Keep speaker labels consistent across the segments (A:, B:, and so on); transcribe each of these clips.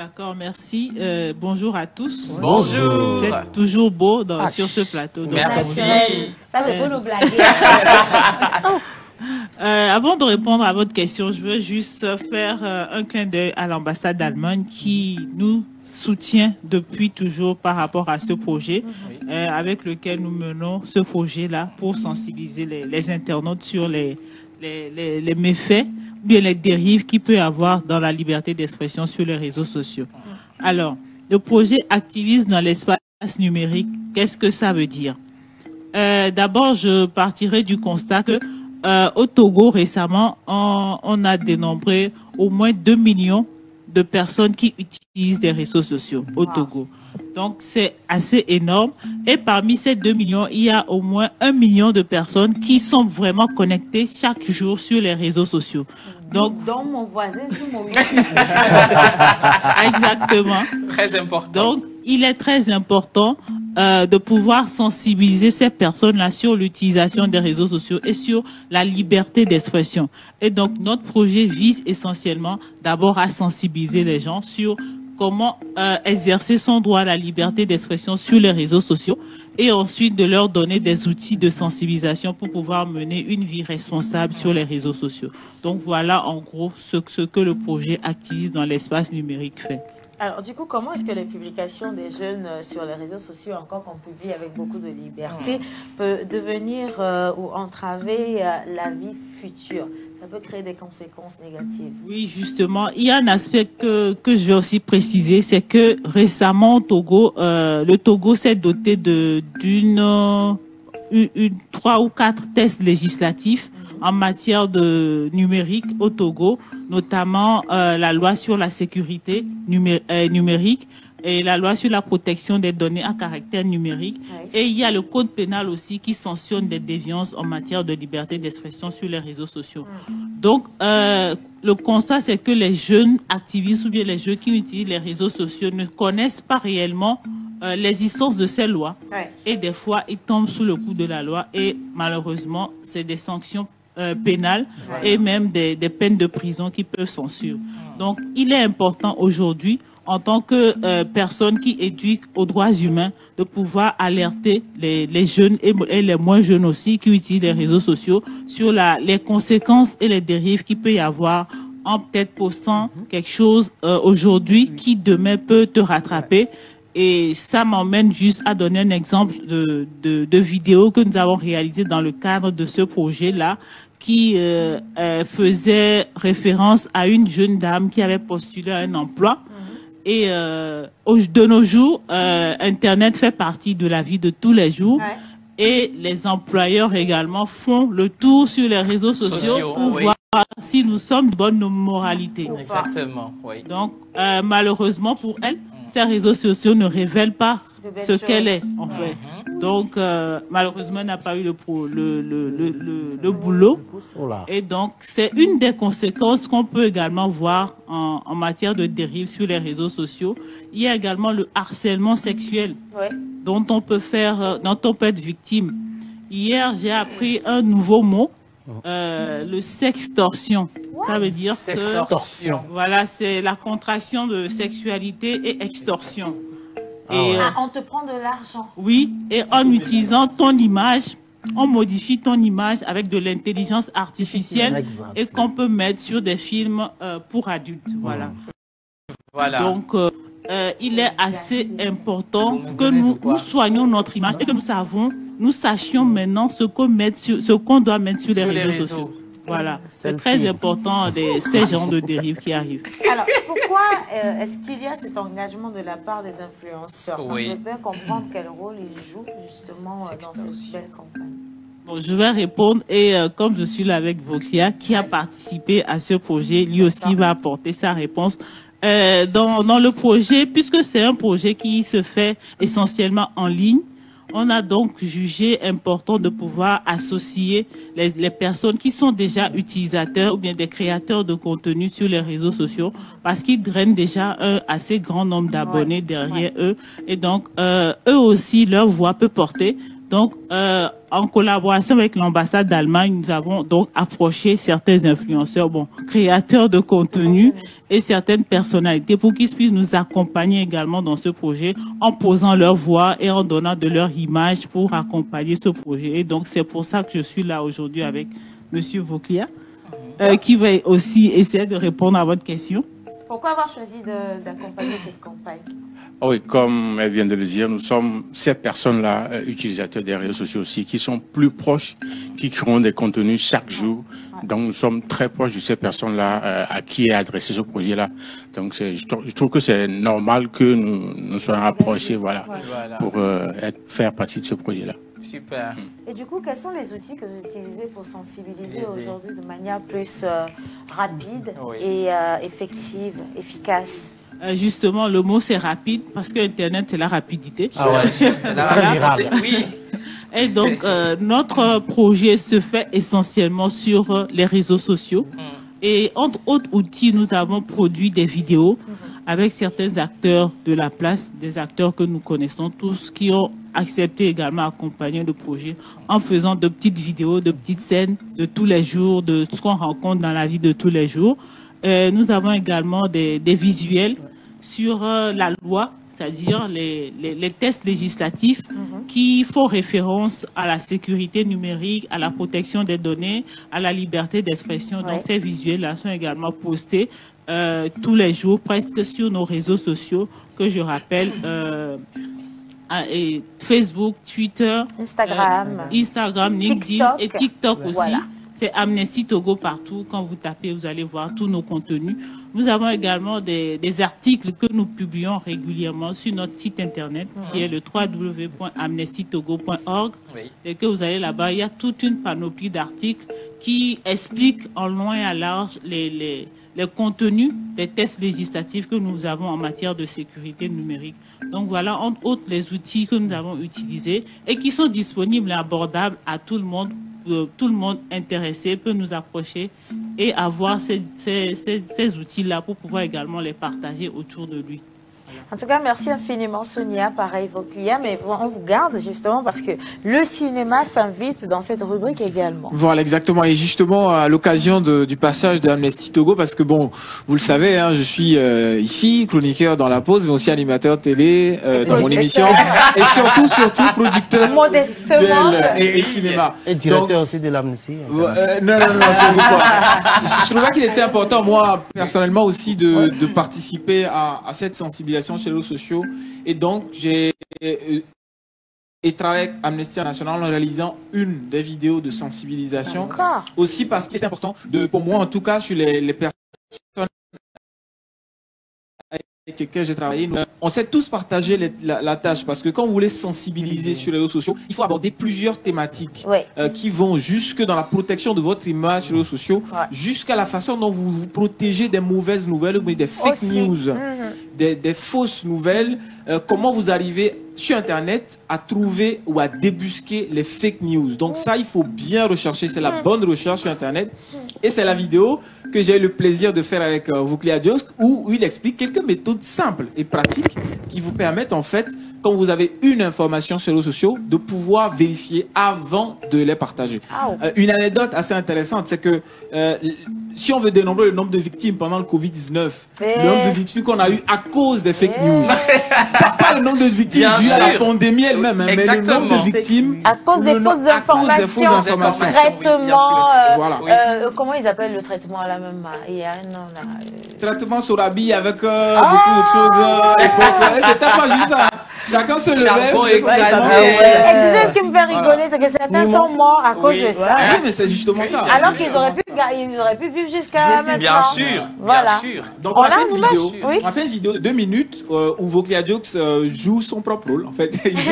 A: D'accord, merci. Bonjour à tous.
B: Bonjour.
A: Vous êtes toujours beaux sur ce plateau. Donc,
B: merci.
C: Ça, c'est pour nous blaguer.
A: Avant de répondre à votre question, je veux juste faire un clin d'œil à l'ambassade d'Allemagne qui nous soutient depuis toujours par rapport à ce projet avec lequel nous menons ce projet-là pour sensibiliser les internautes sur les méfaits ou bien les dérives qu'il peut y avoir dans la liberté d'expression sur les réseaux sociaux. Alors, le projet activisme dans l'espace numérique, qu'est-ce que ça veut dire? D'abord, je partirai du constat que au Togo, récemment, on a dénombré au moins 2 millions de personnes qui utilisent des réseaux sociaux au Togo. Donc, c'est assez énorme. Et parmi ces 2 millions, il y a au moins 1 million de personnes qui sont vraiment connectées chaque jour sur les réseaux sociaux. Donc,
C: dans mon voisin, sur mon
A: exactement.
B: Très important.
A: Donc, il est très important de pouvoir sensibiliser ces personnes-là sur l'utilisation des réseaux sociaux et sur la liberté d'expression. Et donc, notre projet vise essentiellement d'abord à sensibiliser les gens sur comment exercer son droit à la liberté d'expression sur les réseaux sociaux et ensuite de leur donner des outils de sensibilisation pour pouvoir mener une vie responsable sur les réseaux sociaux. Donc, voilà en gros ce que le projet Activisme dans l'espace numérique fait.
C: Alors, du coup, comment est-ce que les publications des jeunes sur les réseaux sociaux, encore qu'on publie avec beaucoup de liberté, peut devenir ou entraver la vie future? Ça peut créer des conséquences négatives.
A: Oui, justement, il y a un aspect que je vais aussi préciser, c'est que récemment au Togo, le Togo s'est doté d'une 3 ou 4 tests législatifs en matière de numérique au Togo, notamment la loi sur la sécurité numérique et la loi sur la protection des données à caractère numérique. Et il y a le code pénal aussi qui sanctionne des déviances en matière de liberté d'expression sur les réseaux sociaux. Donc, le constat, c'est que les jeunes activistes ou bien les jeunes qui utilisent les réseaux sociaux ne connaissent pas réellement l'existence de ces lois. Et des fois, ils tombent sous le coup de la loi et malheureusement, c'est des sanctions pénales et même des peines de prison qui peuvent s'en suivre. Donc, il est important aujourd'hui, en tant que personne qui éduque aux droits humains, de pouvoir alerter les jeunes et les moins jeunes aussi qui utilisent les réseaux sociaux sur les conséquences et les dérives qu'il peut y avoir en peut-être postant quelque chose aujourd'hui qui demain peut te rattraper. Et ça m'emmène juste à donner un exemple de vidéo que nous avons réalisé dans le cadre de ce projet-là qui faisait référence à une jeune dame qui avait postulé à un emploi. Et de nos jours, Internet fait partie de la vie de tous les jours. Et les employeurs également font le tour sur les réseaux sociaux pour voir si nous sommes de bonne moralité.
B: Exactement, oui.
A: Donc, malheureusement pour elle, ces réseaux sociaux ne révèlent pas ce qu'elle est, en fait. Donc, malheureusement, elle n'a pas eu le boulot. Et donc, c'est une des conséquences qu'on peut également voir en matière de dérive sur les réseaux sociaux. Il y a également le harcèlement sexuel dont on peut être victime. Hier, j'ai appris un nouveau mot. Le sextorsion. Ça veut dire que voilà, c'est la contraction de sexualité et extorsion. Et
C: on te prend de l'argent.
A: Oui, et en utilisant ton image, on modifie ton image avec de l'intelligence artificielle et qu'on peut mettre sur des films pour adultes. Voilà. Donc, il est assez important que nous soignions notre image et que nous sachions maintenant ce qu'on doit mettre sur les réseaux sociaux. Voilà, c'est très important ces genres de dérives qui arrivent.
C: Alors, pourquoi est-ce qu'il y a cet engagement de la part des influenceurs? Je veux comprendre quel rôle ils jouent justement dans cette belle campagne.
A: Bon, je vais répondre et comme je suis là avec Vokia qui a participé à ce projet, lui aussi va apporter sa réponse. Dans le projet, puisque c'est un projet qui se fait essentiellement en ligne, on a donc jugé important de pouvoir associer les personnes qui sont déjà utilisateurs ou bien des créateurs de contenu sur les réseaux sociaux parce qu'ils drainent déjà un assez grand nombre d'abonnés derrière eux. Et donc, eux aussi, leur voix peut porter Donc, en collaboration avec l'ambassade d'Allemagne, nous avons donc approché certains influenceurs, créateurs de contenu et certaines personnalités pour qu'ils puissent nous accompagner également dans ce projet en posant leur voix et en donnant de leur image pour accompagner ce projet. Et donc, c'est pour ça que je suis là aujourd'hui avec Monsieur Vauclia, qui va aussi essayer de répondre à votre question.
C: Pourquoi avoir choisi d'accompagner cette campagne?
D: Oui, comme elle vient de le dire, nous sommes ces personnes-là, utilisateurs des réseaux sociaux aussi, qui sont plus proches, qui créent des contenus chaque jour. Donc, nous sommes très proches de ces personnes-là à qui est adressé ce projet-là. Donc, je trouve que c'est normal que nous soyons approchés, voilà. Pour faire partie de ce projet-là.
B: Super.
C: Et du coup, quels sont les outils que vous utilisez pour sensibiliser aujourd'hui de manière plus rapide et effective, efficace?
A: Justement, le mot c'est rapide parce que Internet c'est la rapidité.
B: Ah ouais, c'est la rapidité. Oui.
A: Et donc, notre projet se fait essentiellement sur les réseaux sociaux. Et entre autres outils, nous avons produit des vidéos avec certains acteurs de la place, des acteurs que nous connaissons tous, qui ont accepté également accompagner le projet en faisant de petites vidéos, de petites scènes de tous les jours, de ce qu'on rencontre dans la vie de tous les jours. Nous avons également des visuels sur la loi, c'est-à-dire les tests législatifs qui font référence à la sécurité numérique, à la protection des données, à la liberté d'expression. Donc ces visuels-là sont également postés tous les jours, presque sur nos réseaux sociaux, que je rappelle, Facebook, Twitter, Instagram, LinkedIn et TikTok aussi. Voilà. C'est Amnesty Togo partout. Quand vous tapez, vous allez voir tous nos contenus. Nous avons également des articles que nous publions régulièrement sur notre site internet qui est le www.amnestytogo.org et que vous allez là-bas. Il y a toute une panoplie d'articles qui expliquent en long et à large les contenus des tests législatifs que nous avons en matière de sécurité numérique. Donc voilà, entre autres, les outils que nous avons utilisés et qui sont disponibles et abordables à tout le monde. Tout le monde intéressé peut nous approcher et avoir ces outils-là pour pouvoir également les partager autour de lui.
C: En tout cas, merci infiniment Sonia, pareil Vauclia, mais on vous garde justement parce que le cinéma s'invite dans cette rubrique également.
E: Voilà, exactement. Et justement, à l'occasion du passage d'Amnesty Togo, parce que bon, vous le savez, hein, je suis ici, chroniqueur dans la pause, mais aussi animateur télé dans mon émission, et surtout producteur
C: modestement
E: et cinéma.
F: Et directeur aussi de l'Amnesty.
E: Non, surtout pas. Je trouvais qu'il était important, moi, personnellement aussi, de participer à cette sensibilisation sur les réseaux sociaux, et donc j'ai travaillé avec Amnesty International en réalisant une des vidéos de sensibilisation, aussi parce qu'il est important pour moi en tout cas sur les personnes avec lesquelles j'ai travaillé. On s'est tous partagé la tâche parce que quand vous voulez sensibiliser sur les réseaux sociaux, il faut aborder plusieurs thématiques qui vont jusque dans la protection de votre image sur les réseaux sociaux, jusqu'à la façon dont vous vous protégez des mauvaises nouvelles ou des fake news, des fausses nouvelles, comment vous arrivez sur Internet à trouver ou à débusquer les fake news. Donc ça, il faut bien rechercher, c'est la bonne recherche sur Internet. Et c'est la vidéo que j'ai eu le plaisir de faire avec Vauclia Diosk, où il explique quelques méthodes simples et pratiques qui vous permettent en fait, quand vous avez une information sur les réseaux sociaux, de pouvoir vérifier avant de les partager. Une anecdote assez intéressante, c'est que si on veut dénombrer le nombre de victimes pendant le Covid-19, le nombre de victimes qu'on a eu à cause des fake news, pas le nombre de victimes dues à la pandémie elle-même, mais le nombre de victimes
C: à cause des fausses informations, traitement, comment ils appellent le traitement là même, il y a un nom là.
E: Traitement Sorabi avec beaucoup de choses. C'était pas juste ça. Chacun se levait.
C: Et tu sais ce qui me fait rigoler, c'est que certains sont morts à cause de ça.
E: Oui, mais c'est justement ça.
C: Alors qu'ils auraient pu vivre jusqu'à maintenant.
B: Bien sûr,
C: voilà.
B: Bien sûr.
E: Donc on a fait une vidéo de 2 minutes où Vauclia Diosk joue son propre rôle. En fait, il joue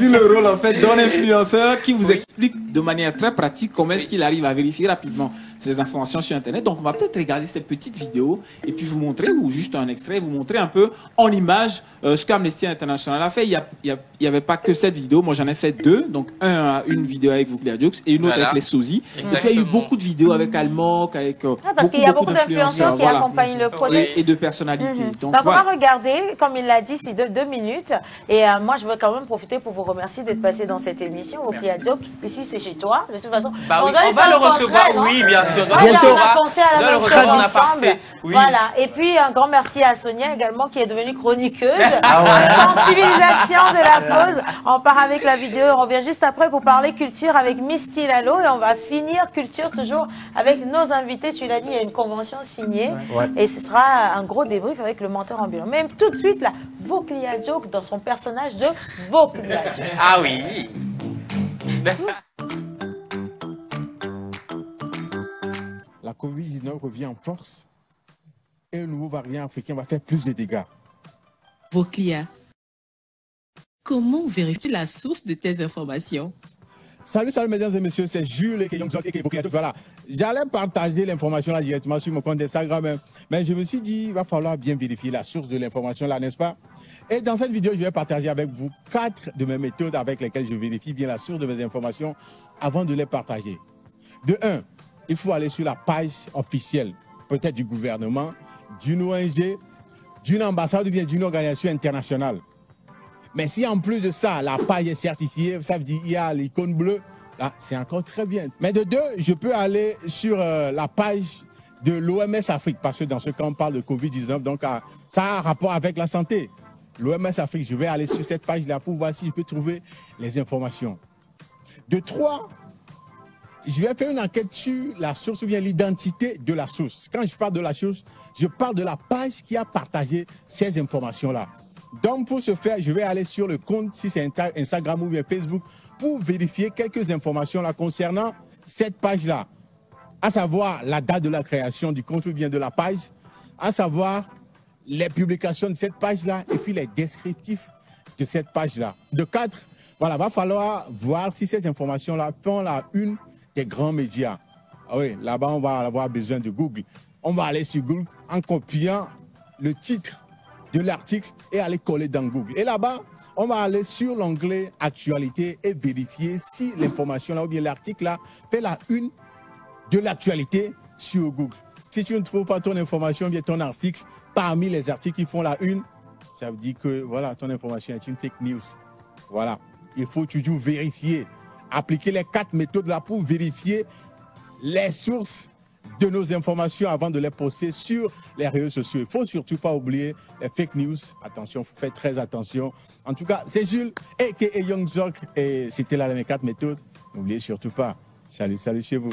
E: le rôle en fait d'un influenceur qui vous explique de manière très pratique comment est-ce qu'il arrive à vérifier rapidement. ces informations sur Internet. Donc, on va peut-être regarder cette petite vidéo et puis vous montrer, ou juste un extrait, vous montrer un peu en image ce qu'Amnesty International a fait. Il y avait pas que cette vidéo. Moi, j'en ai fait deux. Donc, une vidéo avec Vauclair Jokes et une autre avec les sosies. Donc, il y a eu beaucoup de vidéos avec Almok, avec
C: parce qu'il y a beaucoup d'influenceurs qui accompagnent le projet.
E: Et de personnalités. Donc,
C: on va regarder, comme il l'a dit, c'est 2 minutes. Et moi, je veux quand même profiter pour vous remercier d'être passé dans cette émission. Vauclair Jokes, ici, c'est chez toi. De toute façon,
B: on va le recevoir, oui, bien sûr.
C: On a pensé à la même chose ensemble.
B: Oui.
C: Voilà. Et puis, un grand merci à Sonia également, qui est devenue chroniqueuse. Sensibilisation de la cause. On part avec la vidéo. On revient juste après pour parler culture avec Misty Lalo. Et on va finir culture toujours avec nos invités. Tu l'as dit, il y a une convention signée. Ouais. Et ce sera un gros débrief avec le menteur ambulant. Même tout de suite, là, Vauclair Jokes dans son personnage de Vauclair Jokes.
B: Ah oui.
D: La Covid-19 revient en force et le nouveau variant africain va faire plus de dégâts.
F: Vauclair, comment vérifies-tu la source de tes informations?
D: Salut mesdames et messieurs, c'est Jules et Young Zok et Vauclair. Voilà, j'allais partager l'information là directement sur mon compte Instagram, mais je me suis dit, il va falloir bien vérifier la source de l'information là, n'est-ce pas? Et dans cette vidéo, je vais partager avec vous 4 de mes méthodes avec lesquelles je vérifie bien la source de mes informations avant de les partager. De 1, il faut aller sur la page officielle, peut-être du gouvernement, d'une ONG, d'une ambassade ou bien d'une organisation internationale. Mais si en plus de ça, la page est certifiée, ça veut dire qu'il y a l'icône bleue, là, c'est encore très bien. Mais de 2, je peux aller sur la page de l'OMS Afrique, parce que dans ce cas, on parle de Covid-19, donc ça a un rapport avec la santé. L'OMS Afrique, je vais aller sur cette page-là pour voir si je peux trouver les informations. De 3, je vais faire une enquête sur la source ou bien l'identité de la source. Quand je parle de la source, je parle de la page qui a partagé ces informations-là. Donc, pour ce faire, je vais aller sur le compte, si c'est Instagram ou bien Facebook, pour vérifier quelques informations là concernant cette page-là. À savoir la date de la création du compte ou bien de la page, à savoir les publications de cette page-là et puis les descriptifs de cette page-là. De 4, voilà, va falloir voir si ces informations-là font la une des grands médias. Ah oui, là-bas, on va avoir besoin de Google. On va aller sur Google en copiant le titre de l'article et aller coller dans Google. Et là-bas, on va aller sur l'onglet Actualité et vérifier si l'information-là ou bien l'article-là fait la une de l'actualité sur Google. Si tu ne trouves pas ton information, bien ton article, parmi les articles qui font la une, ça veut dire que voilà, ton information est une fake news. Voilà, il faut toujours vérifier, appliquer les 4 méthodes là pour vérifier les sources de nos informations avant de les poster sur les réseaux sociaux. Il ne faut surtout pas oublier les fake news. Attention, faites très attention. En tout cas, c'est Jules et Young Zok et c'était là les 4 méthodes. N'oubliez surtout pas. Salut chez vous.